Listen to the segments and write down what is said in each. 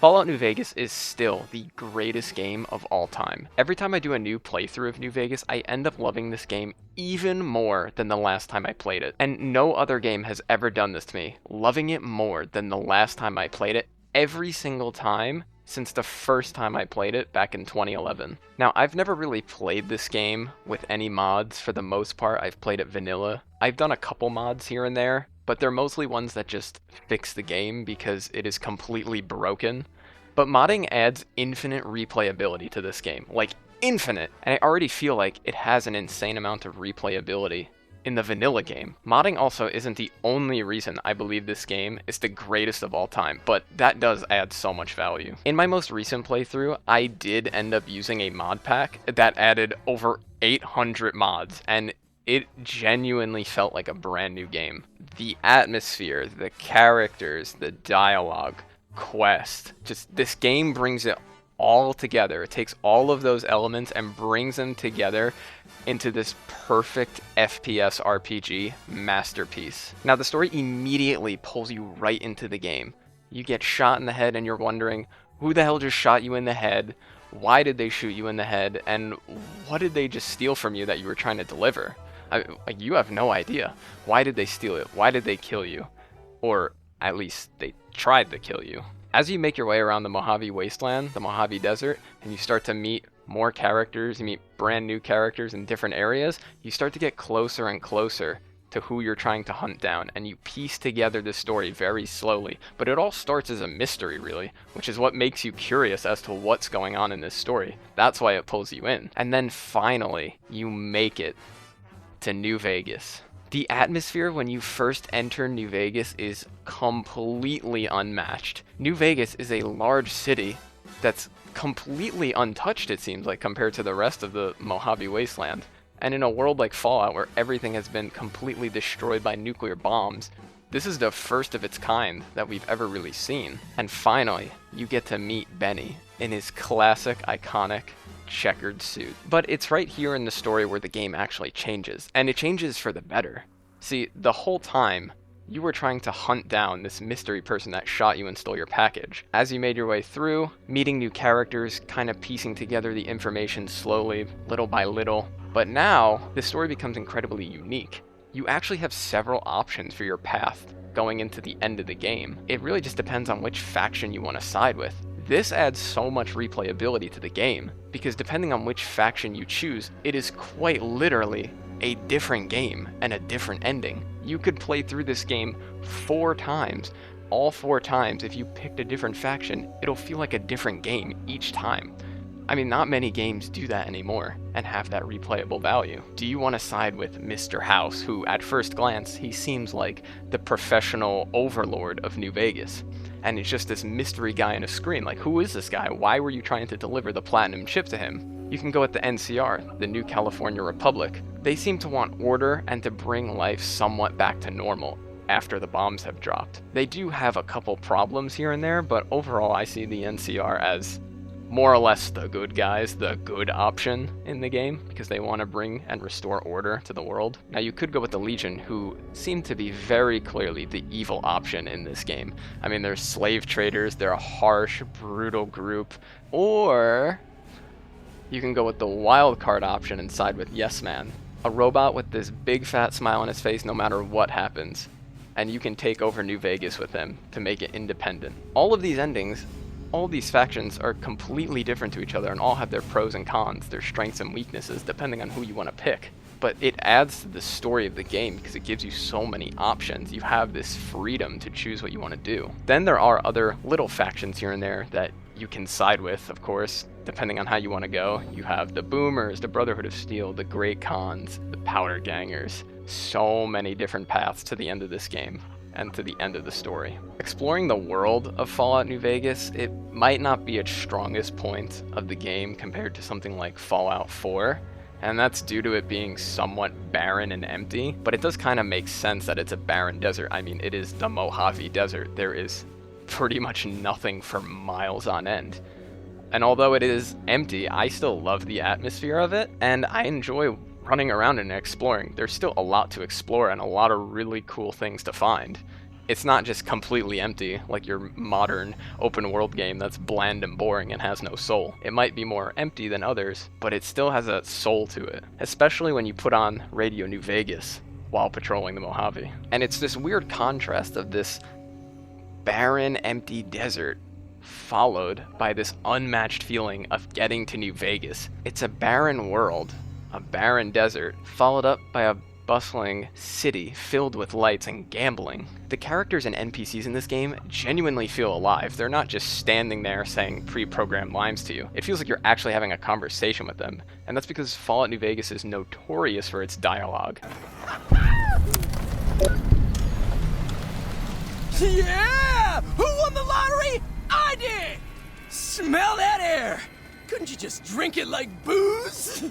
Fallout New Vegas is still the greatest game of all time. Every time I do a new playthrough of New Vegas, I end up loving this game even more than the last time I played it. And no other game has ever done this to me, loving it more than the last time I played it every single time since the first time I played it back in 2011. Now, I've never really played this game with any mods. For the most part, I've played it vanilla. I've done a couple mods here and there, but they're mostly ones that just fix the game because it is completely broken. But modding adds infinite replayability to this game, like infinite, and I already feel like it has an insane amount of replayability in the vanilla game. Modding also isn't the only reason I believe this game is the greatest of all time, but that does add so much value. In my most recent playthrough, I did end up using a mod pack that added over 800 mods, and it genuinely felt like a brand new game. The atmosphere, the characters, the dialogue, quest, just this game brings it all together. It takes all of those elements and brings them together into this perfect FPS RPG masterpiece. Now, the story immediately pulls you right into the game. You get shot in the head and you're wondering, who the hell just shot you in the head? Why did they shoot you in the head? And what did they just steal from you that you were trying to deliver? Like, you have no idea. Why did they steal it? Why did they kill you? Or at least they tried to kill you. As you make your way around the Mojave Wasteland, the Mojave Desert, and you start to meet more characters, you meet brand new characters in different areas, you start to get closer and closer to who you're trying to hunt down, and you piece together the story very slowly. But it all starts as a mystery, really, which is what makes you curious as to what's going on in this story. That's why it pulls you in. And then finally, you make it to New Vegas. The atmosphere when you first enter New Vegas is completely unmatched. New Vegas is a large city that's completely untouched, it seems like, compared to the rest of the Mojave Wasteland. And in a world like Fallout, where everything has been completely destroyed by nuclear bombs, this is the first of its kind that we've ever really seen. And finally, you get to meet Benny in his classic, iconic checkered suit. But it's right here in the story where the game actually changes, and it changes for the better. See, the whole time, you were trying to hunt down this mystery person that shot you and stole your package. As you made your way through, meeting new characters, kind of piecing together the information slowly, little by little. But now, the story becomes incredibly unique. You actually have several options for your path going into the end of the game. It really just depends on which faction you want to side with. This adds so much replayability to the game, because depending on which faction you choose, it is quite literally a different game and a different ending. You could play through this game 4 times. All 4 times, if you picked a different faction, it'll feel like a different game each time. I mean, not many games do that anymore and have that replayable value. Do you want to side with Mr. House, who at first glance, he seems like the professional overlord of New Vegas? And it's just this mystery guy on a screen. Like, who is this guy? Why were you trying to deliver the platinum chip to him? You can go with the NCR, the New California Republic. They seem to want order and to bring life somewhat back to normal after the bombs have dropped. They do have a couple problems here and there, but overall I see the NCR as more or less the good guys, the good option in the game, because they want to bring and restore order to the world. Now, you could go with the Legion, who seem to be very clearly the evil option in this game. I mean, they're slave traders, they're a harsh, brutal group. Or you can go with the wild card option and side with Yes Man, a robot with this big fat smile on his face no matter what happens. And you can take over New Vegas with him to make it independent. All of these endings, all these factions are completely different to each other and all have their pros and cons, their strengths and weaknesses, depending on who you want to pick. But it adds to the story of the game because it gives you so many options. You have this freedom to choose what you want to do. Then there are other little factions here and there that you can side with, of course, depending on how you want to go. You have the Boomers, the Brotherhood of Steel, the Great Khans, the Powder Gangers. So many different paths to the end of this game and to the end of the story. Exploring the world of Fallout New Vegas, it might not be its strongest point of the game compared to something like Fallout 4, and that's due to it being somewhat barren and empty, but it does kind of make sense that it's a barren desert. I mean, it is the Mojave Desert. There is pretty much nothing for miles on end. And although it is empty, I still love the atmosphere of it, and I enjoy running around and exploring. There's still a lot to explore and a lot of really cool things to find. It's not just completely empty, like your modern open world game that's bland and boring and has no soul. It might be more empty than others, but it still has a soul to it, especially when you put on Radio New Vegas while patrolling the Mojave. And it's this weird contrast of this barren, empty desert followed by this unmatched feeling of getting to New Vegas. It's a barren world, a barren desert, followed up by a bustling city filled with lights and gambling. The characters and NPCs in this game genuinely feel alive. They're not just standing there saying pre-programmed lines to you. It feels like you're actually having a conversation with them, and that's because Fallout New Vegas is notorious for its dialogue. Yeah! Who won the lottery? I did! Smell that air! Couldn't you just drink it like booze?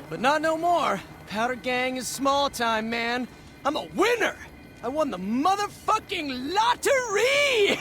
But not no more. Powder Gang is small time, man. I'm a winner! I won the motherfucking lottery!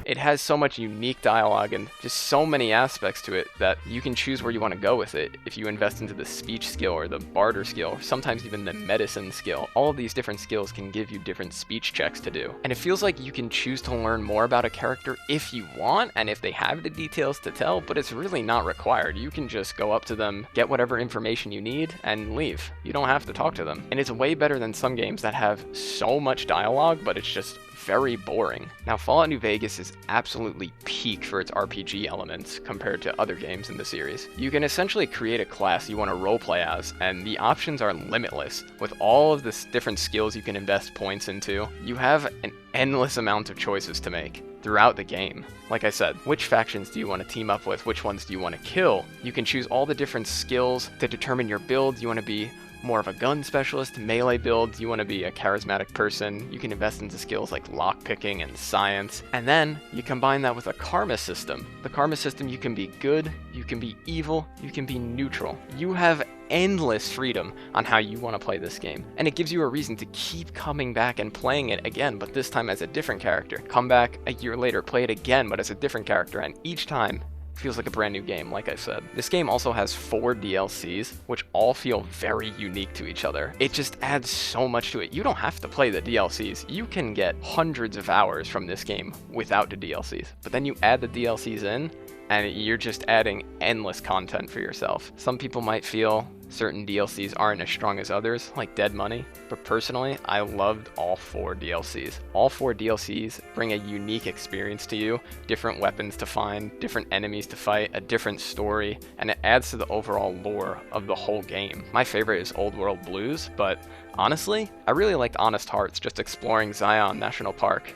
It has so much unique dialogue and just so many aspects to it that you can choose where you want to go with it. If you invest into the speech skill or the barter skill, or sometimes even the medicine skill, all of these different skills can give you different speech checks to do. And it feels like you can choose to learn more about a character if you want and if they have the details to tell, but it's really not required. You can just go up to them, get whatever information you need, and leave. You don't have to talk to them. And it's way better than some games that have so much dialogue, but it's just very boring. Now, Fallout New Vegas is absolutely peak for its RPG elements compared to other games in the series. You can essentially create a class you want to roleplay as, and the options are limitless. With all of the different skills you can invest points into, you have an endless amount of choices to make throughout the game. Like I said, which factions do you want to team up with? Which ones do you want to kill? You can choose all the different skills to determine your build. You want to be more of a gun specialist, melee build, you want to be a charismatic person, you can invest into skills like lockpicking and science, and then you combine that with a karma system. The karma system, you can be good, you can be evil, you can be neutral. You have endless freedom on how you want to play this game, and it gives you a reason to keep coming back and playing it again, but this time as a different character. Come back a year later, play it again, but as a different character, and each time feels like a brand new game, like I said. This game also has 4 DLCs, which all feel very unique to each other. It just adds so much to it. You don't have to play the DLCs. You can get hundreds of hours from this game without the DLCs. But then you add the DLCs in, and you're just adding endless content for yourself. Some people might feel certain DLCs aren't as strong as others, like Dead Money, but personally, I loved all 4 DLCs. All 4 DLCs bring a unique experience to you, different weapons to find, different enemies to fight, a different story, and it adds to the overall lore of the whole game. My favorite is Old World Blues, but honestly, I really liked Honest Hearts, just exploring Zion National Park.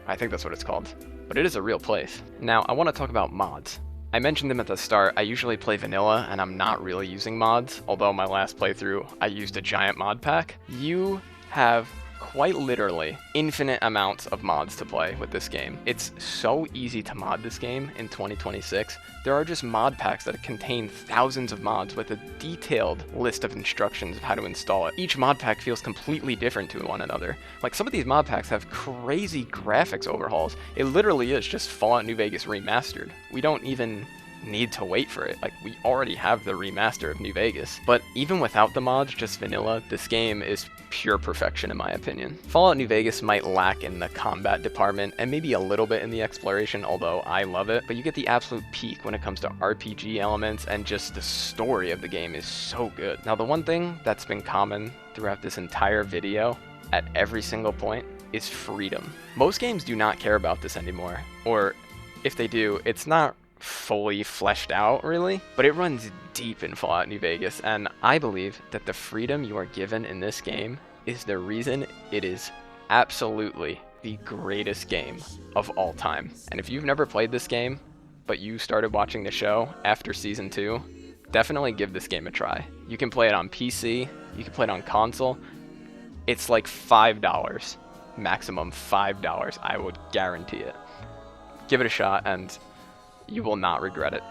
I think that's what it's called, but it is a real place. Now, I want to talk about mods. I mentioned them at the start. I usually play vanilla and I'm not really using mods, although my last playthrough I used a giant mod pack. You have quite literally infinite amounts of mods to play with this game. It's so easy to mod this game in 2026. There are just mod packs that contain thousands of mods with a detailed list of instructions of how to install it. Each mod pack feels completely different to one another. Like, some of these mod packs have crazy graphics overhauls. It literally is just Fallout New Vegas remastered. We don't even need to wait for it. Like, we already have the remaster of New Vegas. But even without the mods, just vanilla, this game is pure perfection in my opinion. Fallout New Vegas might lack in the combat department and maybe a little bit in the exploration, although I love it, but you get the absolute peak when it comes to RPG elements, and just the story of the game is so good. Now, the one thing that's been common throughout this entire video at every single point is freedom. Most games do not care about this anymore, or if they do, it's not fully fleshed out really, but it runs deep in Fallout New Vegas, and I believe that the freedom you are given in this game is the reason it is absolutely the greatest game of all time. And if you've never played this game, but you started watching the show after season 2, definitely give this game a try. You can play it on PC, you can play it on console. It's like $5, maximum $5, I would guarantee it. Give it a shot and you will not regret it.